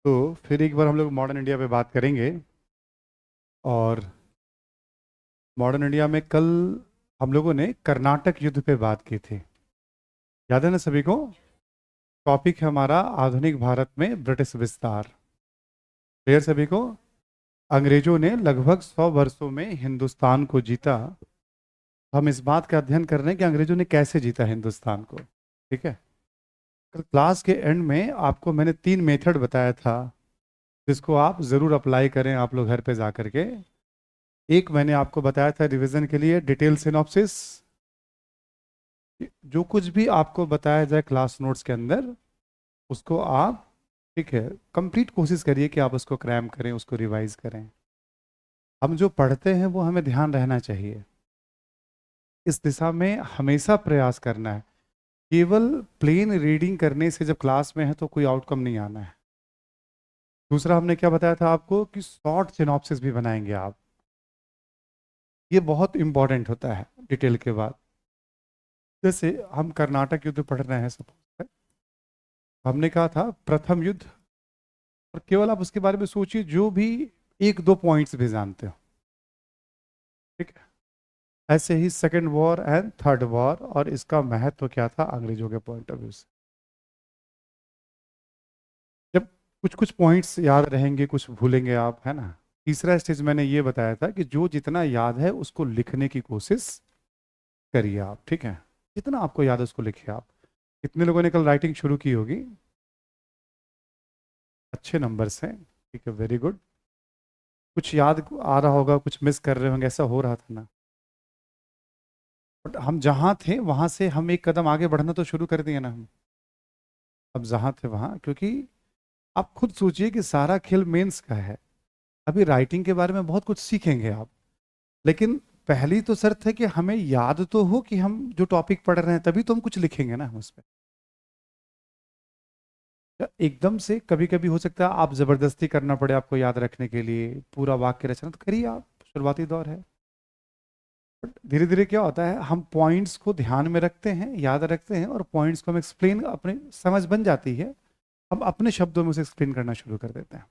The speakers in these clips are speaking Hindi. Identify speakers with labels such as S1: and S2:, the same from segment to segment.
S1: तो फिर एक बार हम लोग मॉडर्न इंडिया पे बात करेंगे। और मॉडर्न इंडिया में कल हम लोगों ने कर्नाटक युद्ध पे बात की थी। याद है ना सभी को? टॉपिक है हमारा आधुनिक भारत में ब्रिटिश विस्तार। क्लियर सभी को? अंग्रेजों ने लगभग 100 वर्षों में हिंदुस्तान को जीता। हम इस बात का अध्ययन कर रहे हैं कि अंग्रेजों ने कैसे जीता हिंदुस्तान को। ठीक है। कल क्लास के एंड में आपको मैंने 3 मेथड बताया था, जिसको आप ज़रूर अप्लाई करें आप लोग घर पे जा करके। एक मैंने आपको बताया था रिवीजन के लिए, डिटेल सिनॉप्सिस। जो कुछ भी आपको बताया जाए क्लास नोट्स के अंदर, उसको आप, ठीक है, कंप्लीट कोशिश करिए कि आप उसको क्रैम करें, उसको रिवाइज करें। हम जो पढ़ते हैं वो हमें ध्यान रहना चाहिए। इस दिशा में हमेशा प्रयास करना है। केवल प्लेन रीडिंग करने से जब क्लास में है तो कोई आउटकम नहीं आना है। दूसरा हमने क्या बताया था आपको कि शॉर्ट सिनॉप्सिस भी बनाएंगे आप। ये बहुत इंपॉर्टेंट होता है डिटेल के बाद। जैसे हम कर्नाटक युद्ध पढ़ रहे हैं सपोज, हमने कहा था प्रथम युद्ध, और केवल आप उसके बारे में सोचिए जो भी एक दो पॉइंट्स भी जानते हो। ठीक है। ऐसे ही second war and third war, और इसका महत्व क्या था अंग्रेजों के पॉइंट ऑफ व्यू से। जब कुछ कुछ पॉइंट्स याद रहेंगे, कुछ भूलेंगे आप, है ना। तीसरा स्टेज मैंने ये बताया था कि जो जितना याद है उसको लिखने की कोशिश करिए आप। ठीक है। जितना आपको याद है उसको लिखिए आप। कितने लोगों ने कल राइटिंग शुरू की होगी? अच्छे नंबर्स हैं। ठीक है, वेरी गुड। कुछ याद आ रहा होगा, कुछ मिस कर रहे होंगे, ऐसा हो रहा था ना। बट हम जहाँ थे वहां से हम एक कदम आगे बढ़ना तो शुरू कर दिए ना हम। अब जहाँ थे वहाँ, क्योंकि आप खुद सोचिए कि सारा खेल मेंस का है। अभी राइटिंग के बारे में बहुत कुछ सीखेंगे आप, लेकिन पहली तो शर्त है कि हमें याद तो हो कि हम जो टॉपिक पढ़ रहे हैं, तभी तो हम कुछ लिखेंगे ना हम उस पर। एकदम से कभी कभी हो सकता है आप जबरदस्ती करना पड़े आपको याद रखने के लिए पूरा वाक्य रचना, तो करिए आप, शुरुआती दौर है। बट धीरे धीरे क्या होता है, हम पॉइंट्स को ध्यान में रखते हैं, याद रखते हैं, और पॉइंट्स को हम एक्सप्लेन, अपने समझ बन जाती है, हम अपने शब्दों में उसे एक्सप्लेन करना शुरू कर देते हैं।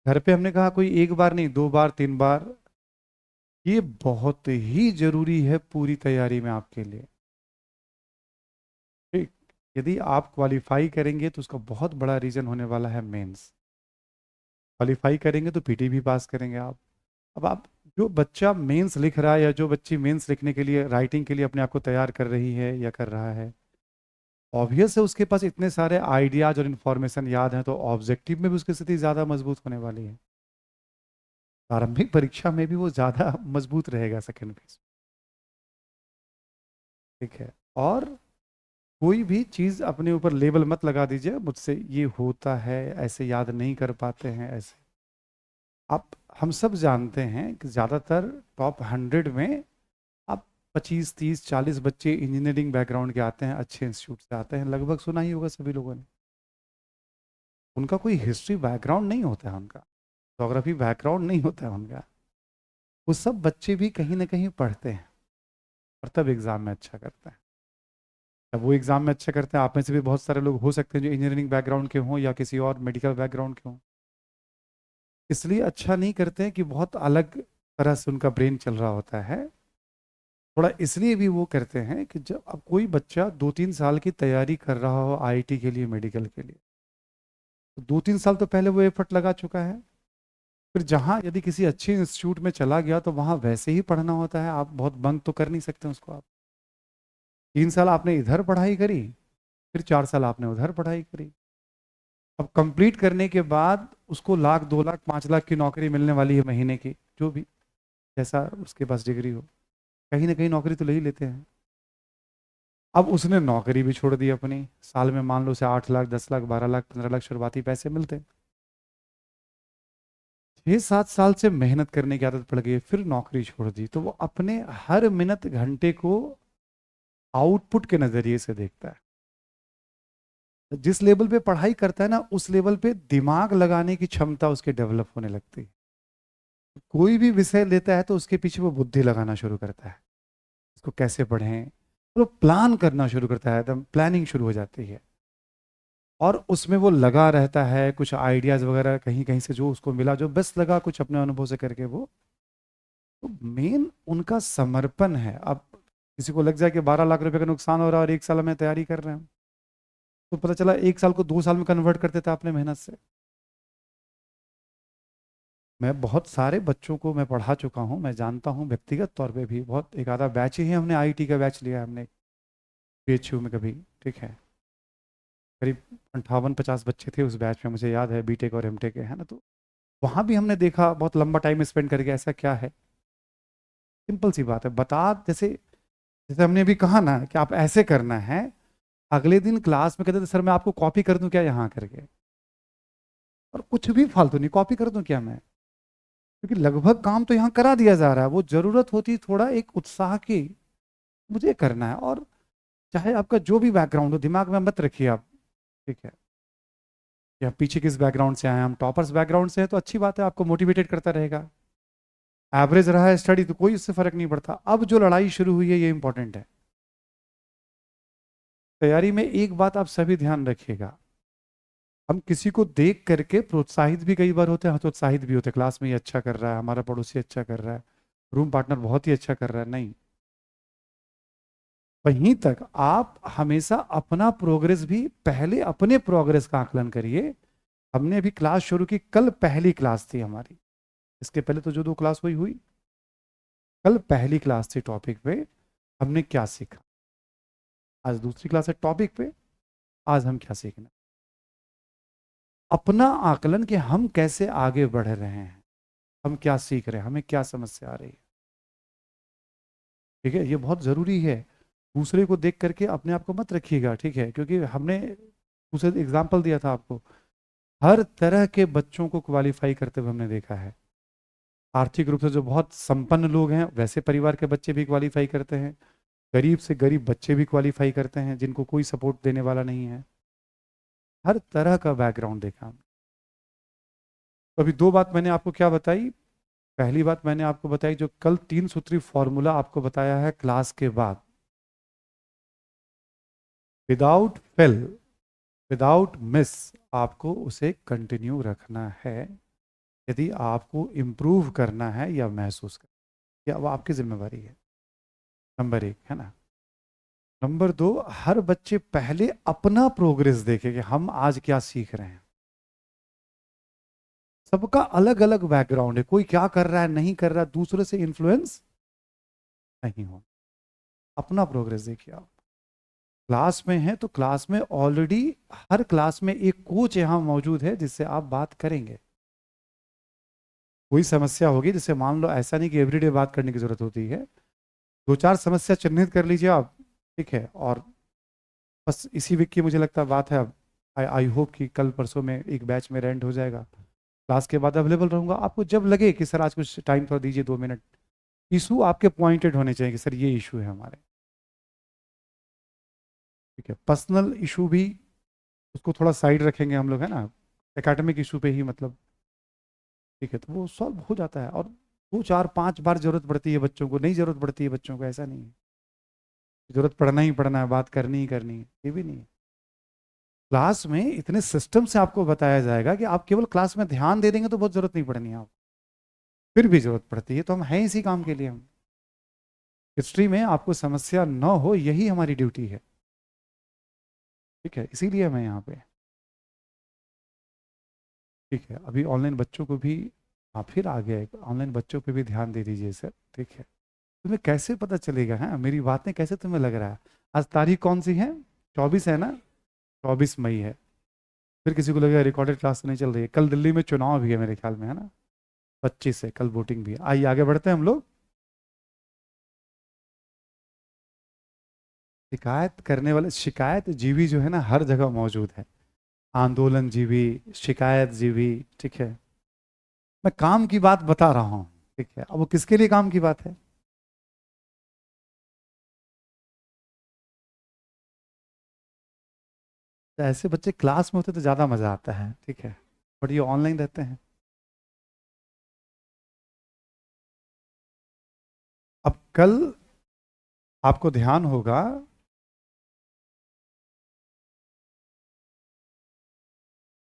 S1: घर पे हमने कहा कोई एक बार नहीं, 2 बार 3 बार, ये बहुत ही जरूरी है पूरी तैयारी में आपके लिए। ठीक। यदि आप क्वालिफाई करेंगे तो उसका बहुत बड़ा रीजन होने वाला है मेंस। क्वालिफाई करेंगे तो पीटी भी पास करेंगे आप। अब आप, जो बच्चा मेंस लिख रहा है या जो बच्ची मेंस लिखने के लिए, राइटिंग के लिए अपने आप को तैयार कर रही है या कर रहा है, ऑब्वियस है उसके पास इतने सारे आइडियाज और इन्फॉर्मेशन याद हैं, तो ऑब्जेक्टिव में भी उसकी स्थिति ज़्यादा मजबूत होने वाली है। प्रारंभिक परीक्षा में भी वो ज़्यादा मजबूत रहेगा सेकेंड फेज। ठीक है। और कोई भी चीज़ अपने ऊपर लेबल मत लगा दीजिए, मुझसे ये होता है, ऐसे याद नहीं कर पाते हैं, ऐसे। आप, हम सब जानते हैं कि ज़्यादातर टॉप 100 में आप 25 30 40 बच्चे इंजीनियरिंग बैकग्राउंड के आते हैं, अच्छे इंस्टीट्यूट से आते हैं, लगभग सुना ही होगा सभी लोगों ने। उनका कोई हिस्ट्री बैकग्राउंड नहीं होता है, उनका जोग्राफी बैकग्राउंड नहीं होता है उनका। वो सब बच्चे भी कहीं ना कहीं पढ़ते हैं, और तब एग्ज़ाम में अच्छा करते हैं। तब वो एग्ज़ाम में अच्छा करते हैं, आप में से भी बहुत सारे लोग हो सकते हैं जो इंजीनियरिंग बैकग्राउंड के हों या किसी और मेडिकल बैकग्राउंड के हों। इसलिए अच्छा नहीं करते हैं कि बहुत अलग तरह से उनका ब्रेन चल रहा होता है। थोड़ा इसलिए भी वो करते हैं कि जब अब कोई बच्चा 2 3 साल की तैयारी कर रहा हो आईआईटी के लिए, मेडिकल के लिए, तो 2 3 साल तो पहले वो एफर्ट लगा चुका है। फिर जहाँ यदि किसी अच्छे इंस्टीट्यूट में चला गया तो वहाँ वैसे ही पढ़ना होता है, आप बहुत बंक तो कर नहीं सकते उसको आप। 3 साल आपने इधर पढ़ाई करी, फिर 4 साल आपने उधर पढ़ाई करी। अब कंप्लीट करने के बाद उसको 1 लाख 2 लाख 5 लाख की नौकरी मिलने वाली है महीने की, जो भी जैसा उसके पास डिग्री हो, कहीं ना कहीं नौकरी तो ले ही लेते हैं। अब उसने नौकरी भी छोड़ दी अपनी, साल में मान लो उसे 8 लाख 10 लाख 12 लाख 15 लाख शुरुआती पैसे मिलते, 6 7 साल से मेहनत करने की आदत पड़ गई, फिर नौकरी छोड़ दी, तो वो अपने हर मिनट घंटे को आउटपुट के नजरिए से देखता है। जिस लेवल पे पढ़ाई करता है ना, उस लेवल पे दिमाग लगाने की क्षमता उसकी डेवलप होने लगती है। कोई भी विषय लेता है तो उसके पीछे वो बुद्धि लगाना शुरू करता है, इसको कैसे पढ़ें, तो प्लान करना शुरू करता है, एकदम प्लानिंग शुरू हो जाती है। और उसमें वो लगा रहता है, कुछ आइडियाज़ वगैरह कहीं कहीं से जो उसको मिला, जो बेस्ट लगा कुछ अपने अनुभव से करके वो, तो मेन उनका समर्पण है। अब किसी को लग जाए कि 12 लाख रुपए का नुकसान हो रहा है और 1 साल में तैयारी कर रहे हैं, तो पता चला 1 साल को 2 साल में कन्वर्ट कर देता अपने मेहनत से। मैं बहुत सारे बच्चों को मैं पढ़ा चुका हूँ, मैं जानता हूँ व्यक्तिगत तौर पे भी, बहुत एक आधा बैच ही है, हमने आईटी का बैच लिया है हमने पीएचयू में कभी, ठीक है। करीब 58-50 बच्चे थे उस बैच में, मुझे याद है, बीटेक और एमटेक के, है ना। तो वहाँ भी हमने देखा, बहुत लंबा टाइम स्पेंड करके, ऐसा क्या है, सिंपल सी बात है, बता, जैसे जैसे हमने अभी कहा ना कि आप ऐसे करना है, अगले दिन क्लास में कहते थे सर मैं आपको कॉपी कर दूं क्या यहाँ करके, और कुछ भी फालतू नहीं, कॉपी कर दूं क्या मैं, क्योंकि लगभग काम तो यहाँ करा दिया जा रहा है। वो जरूरत होती थोड़ा एक उत्साह की, मुझे करना है। और चाहे आपका जो भी बैकग्राउंड हो, दिमाग में मत रखिए आप, ठीक है, या पीछे किस बैकग्राउंड से आए हैं, हम टॉपर्स बैकग्राउंड से हैं तो अच्छी बात है, आपको मोटिवेटेड करता रहेगा। एवरेज रहा है स्टडी तो कोई उससे फर्क नहीं पड़ता। अब जो लड़ाई शुरू हुई है ये इंपॉर्टेंट है। तैयारी में एक बात आप सभी ध्यान रखिएगा, हम किसी को देख करके प्रोत्साहित भी कई बार होते हैं, हतोत्साहित भी होते हैं, क्लास में ये अच्छा कर रहा है, हमारा पड़ोसी अच्छा कर रहा है, रूम पार्टनर बहुत ही अच्छा कर रहा है, नहीं। वहीं तक आप हमेशा अपना प्रोग्रेस भी, पहले अपने प्रोग्रेस का आकलन करिए। हमने अभी क्लास शुरू की, कल पहली क्लास थी हमारी, इसके पहले तो जो 2 क्लास हुई हुई, कल पहली क्लास थी टॉपिक पे, हमने क्या सीखा। आज दूसरी क्लास है टॉपिक पे, आज हम क्या सीखना, अपना आकलन कि हम कैसे आगे बढ़ रहे हैं, हम क्या सीख रहे हैं, हमें क्या समस्या आ रही है, ठीक है, ये बहुत ज़रूरी है। दूसरे को देख करके अपने आप को मत रखिएगा, ठीक है, क्योंकि हमने दूसरे एग्जाम्पल दिया था आपको, हर तरह के बच्चों को क्वालिफाई करते हुए हमने देखा है। आर्थिक रूप से जो बहुत संपन्न लोग हैं वैसे परिवार के बच्चे भी क्वालिफाई करते हैं, गरीब से गरीब बच्चे भी क्वालिफाई करते हैं जिनको कोई सपोर्ट देने वाला नहीं है। हर तरह का बैकग्राउंड देखा हमने। तो अभी 2 बात मैंने आपको क्या बताई, पहली बात मैंने आपको बताई, जो कल 3 सूत्री फॉर्मूला आपको बताया है क्लास के बाद, विदाउट फेल, विदाउट मिस, आपको उसे कंटिन्यू रखना है यदि आपको इम्प्रूव करना है या महसूस करना, या वो आपकी जिम्मेवारी है। नंबर 1 है ना। नंबर 2, हर बच्चे पहले अपना प्रोग्रेस देखे कि हम आज क्या सीख रहे हैं। सबका अलग अलग बैकग्राउंड है, कोई क्या कर रहा है नहीं कर रहा है, दूसरे से इन्फ्लुएंस नहीं हो, अपना प्रोग्रेस देखिए आप। क्लास में है तो क्लास में ऑलरेडी, हर क्लास में एक कोच यहाँ मौजूद है जिससे आप बात करेंगे। कोई समस्या होगी, जैसे मान लो, ऐसा नहीं कि एवरीडे बात करने की जरूरत होती है, 2-4 समस्या चिन्हित कर लीजिए आप, ठीक है, और बस इसी वीक की मुझे लगता है बात है। अब आई आई होप कि कल परसों में एक बैच में रेंट हो जाएगा, क्लास के बाद अवेलेबल रहूंगा, आपको जब लगे कि सर आज कुछ टाइम थोड़ा दीजिए, 2 मिनट, इशू आपके पॉइंटेड होने चाहिए कि सर ये इशू है हमारे, ठीक है। पर्सनल इशू भी उसको थोड़ा साइड रखेंगे हम लोग, है ना, एकेडमिक इशू पे ही मतलब, ठीक है, तो वो सॉल्व हो जाता है। और 2-4-5 बार जरूरत पड़ती है बच्चों को, नहीं जरूरत पड़ती है बच्चों को, ऐसा नहीं है, जरूरत पड़ना ही पड़ना है, बात करनी ही करनी है, ये भी नहीं है। क्लास में इतने सिस्टम से आपको बताया जाएगा कि आप केवल क्लास में ध्यान दे देंगे तो बहुत जरूरत नहीं पड़नी है आप, फिर भी जरूरत पड़ती है, तो हम हैं इसी काम के लिए। हम हिस्ट्री में आपको समस्या न हो, यही हमारी ड्यूटी है, ठीक है, इसीलिए मैं यहाँ पे, ठीक है। अभी ऑनलाइन बच्चों को भी, आप फिर आ गए, ऑनलाइन बच्चों पे भी ध्यान दे दीजिए सर, ठीक है। तुम्हें कैसे पता चलेगा, है मेरी बातें कैसे तुम्हें लग रहा है, आज तारीख कौन सी है, 24 है ना, 24 मई है। फिर किसी को लगेगा रिकॉर्डेड क्लास तो नहीं चल रही है, कल दिल्ली में चुनाव भी है मेरे ख्याल में, है ना, 25 है, कल वोटिंग भी है। आइए आगे बढ़ते हैं हम लोग। शिकायत करने वाले, शिकायत जीवी जो है ना हर जगह मौजूद है, आंदोलन जीवी, शिकायत जीवी, ठीक है। मैं काम की बात बता रहा हूँ, ठीक है, अब वो किसके लिए काम की बात है। तो ऐसे बच्चे क्लास में होते तो ज़्यादा मज़ा आता है, ठीक है, बट ये ऑनलाइन रहते हैं। अब कल आपको ध्यान होगा,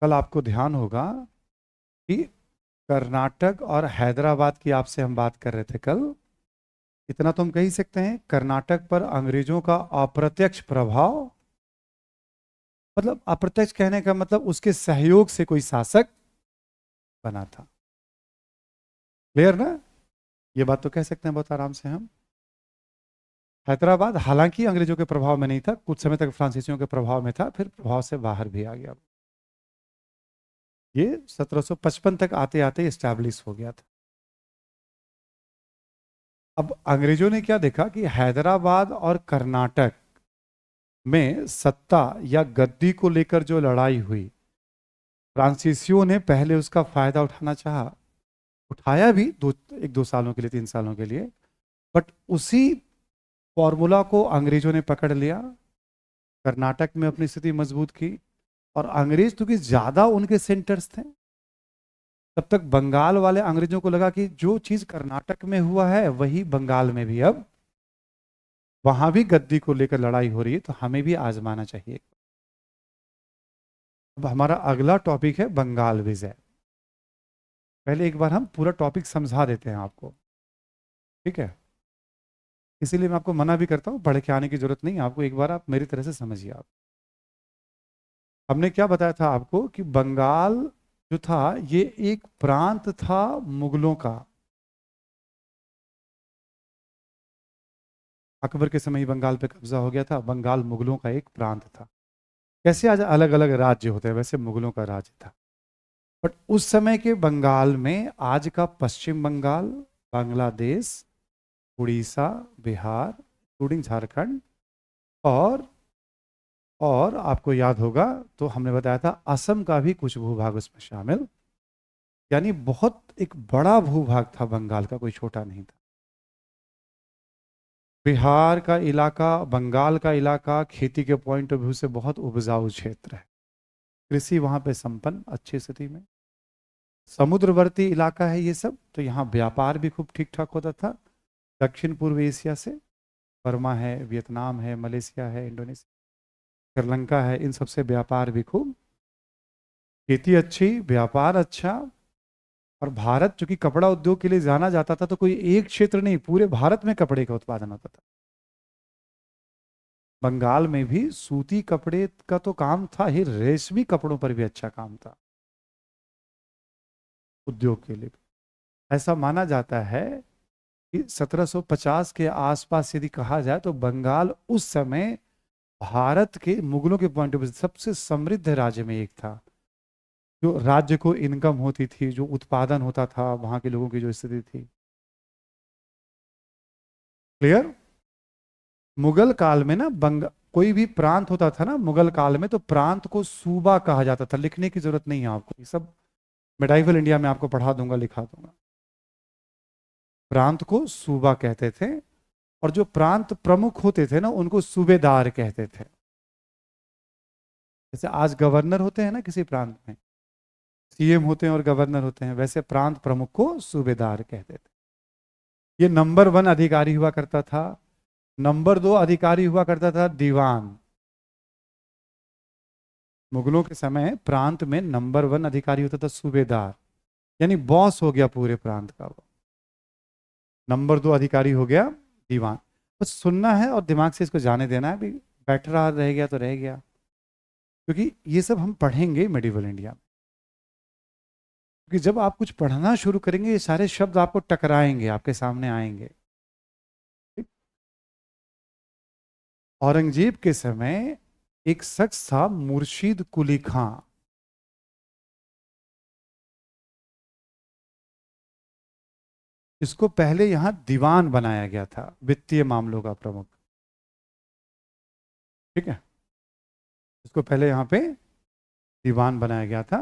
S1: कल आपको ध्यान होगा कि कर्नाटक और हैदराबाद की आपसे हम बात कर रहे थे कल। इतना तो हम कह ही सकते हैं, कर्नाटक पर अंग्रेजों का अप्रत्यक्ष प्रभाव, मतलब अप्रत्यक्ष कहने का मतलब उसके सहयोग से कोई शासक बना था। क्लियर ना? ये बात तो कह सकते हैं बहुत आराम से हम। हैदराबाद हालांकि अंग्रेजों के प्रभाव में नहीं था, कुछ समय तक फ्रांसीसियों के प्रभाव में था, फिर प्रभाव से बाहर भी आ गया। ये 1755 तक आते आते इस्टेब्लिश हो गया था। अब अंग्रेजों ने क्या देखा कि हैदराबाद और कर्नाटक में सत्ता या गद्दी को लेकर जो लड़ाई हुई, फ्रांसीसियों ने पहले उसका फायदा उठाना चाहा, उठाया भी एक दो सालों के लिए, 3 सालों के लिए, बट उसी फॉर्मूला को अंग्रेजों ने पकड़ लिया, कर्नाटक में अपनी स्थिति मजबूत की। और अंग्रेज क्योंकि ज्यादा उनके सेंटर्स थे, तब तक बंगाल वाले अंग्रेजों को लगा कि जो चीज कर्नाटक में हुआ है वही बंगाल में भी, अब वहां भी गद्दी को लेकर लड़ाई हो रही है, तो हमें भी आजमाना चाहिए। अब हमारा अगला टॉपिक है बंगाल विजय। पहले एक बार हम पूरा टॉपिक समझा देते हैं आपको, ठीक है? इसीलिए मैं आपको मना भी करता हूँ, पढ़ के आने की जरूरत नहीं है आपको, एक बार आप मेरी तरह से समझिए। आप, हमने क्या बताया था आपको कि बंगाल जो था ये एक प्रांत था मुगलों का। अकबर के समय ही बंगाल पे कब्जा हो गया था, बंगाल मुगलों का एक प्रांत था। कैसे आज अलग अलग राज्य होते हैं, वैसे मुगलों का राज्य था। बट उस समय के बंगाल में आज का पश्चिम बंगाल, बांग्लादेश, उड़ीसा, बिहार, इंक्लूडिंग झारखंड, और आपको याद होगा तो हमने बताया था असम का भी कुछ भूभाग उसमें शामिल, यानी बहुत एक बड़ा भूभाग था बंगाल का, कोई छोटा नहीं था। बिहार का इलाका, बंगाल का इलाका खेती के पॉइंट ऑफ व्यू से बहुत उपजाऊ क्षेत्र है, कृषि वहां पे संपन्न अच्छी स्थिति में, समुद्रवर्ती इलाका है ये सब, तो यहाँ व्यापार भी खूब ठीक ठाक होता था। दक्षिण पूर्व एशिया से बर्मा है, वियतनाम है, मलेशिया है, इंडोनेशिया, श्रीलंका है, इन सबसे व्यापार भी खूब, खेती अच्छी, व्यापार अच्छा। और भारत चूंकि कपड़ा उद्योग के लिए जाना जाता था, तो कोई एक क्षेत्र नहीं, पूरे भारत में कपड़े का उत्पादन होता था। बंगाल में भी सूती कपड़े का तो काम था ही, रेशमी कपड़ों पर भी अच्छा काम था उद्योग के लिए। ऐसा माना जाता है कि 1750 के आसपास यदि कहा जाए तो बंगाल उस समय भारत के मुगलों के पॉइंट ऑफ व्यू सबसे समृद्ध राज्य में एक था। जो राज्य को इनकम होती थी, जो उत्पादन होता था, वहां के लोगों की जो स्थिति थी। क्लियर? मुगल काल में ना कोई भी प्रांत होता था ना मुगल काल में, तो प्रांत को सूबा कहा जाता था। लिखने की जरूरत नहीं है आपको, ये सब मेडाइवल इंडिया में आपको पढ़ा दूंगा, लिखा दूंगा। प्रांत को सूबा कहते थे, और जो प्रांत प्रमुख होते थे ना उनको सूबेदार कहते थे। जैसे आज गवर्नर होते हैं ना किसी प्रांत में, सीएम होते हैं और गवर्नर होते हैं, वैसे प्रांत प्रमुख को सूबेदार कहते थे। ये नंबर 1 अधिकारी हुआ करता था। नंबर 2 अधिकारी हुआ करता था दीवान। मुगलों के समय प्रांत में नंबर 1 अधिकारी होता था सूबेदार, यानी बॉस हो गया पूरे प्रांत का वो। नंबर 2 अधिकारी हो गया दीवान। बस सुनना है और दिमाग से इसको जाने देना है, भी बैठ रहा रह गया तो रह गया, क्योंकि ये सब हम पढ़ेंगे मेडिवल इंडिया में। क्योंकि जब आप कुछ पढ़ना शुरू करेंगे, ये सारे शब्द आपको टकराएंगे, आपके सामने आएंगे। ठीक? औरंगजेब के समय एक शख्स था मुर्शीद कुली खां। इसको पहले यहां दीवान बनाया गया था, वित्तीय मामलों का प्रमुख। ठीक है, इसको पहले यहां पे दीवान बनाया गया था।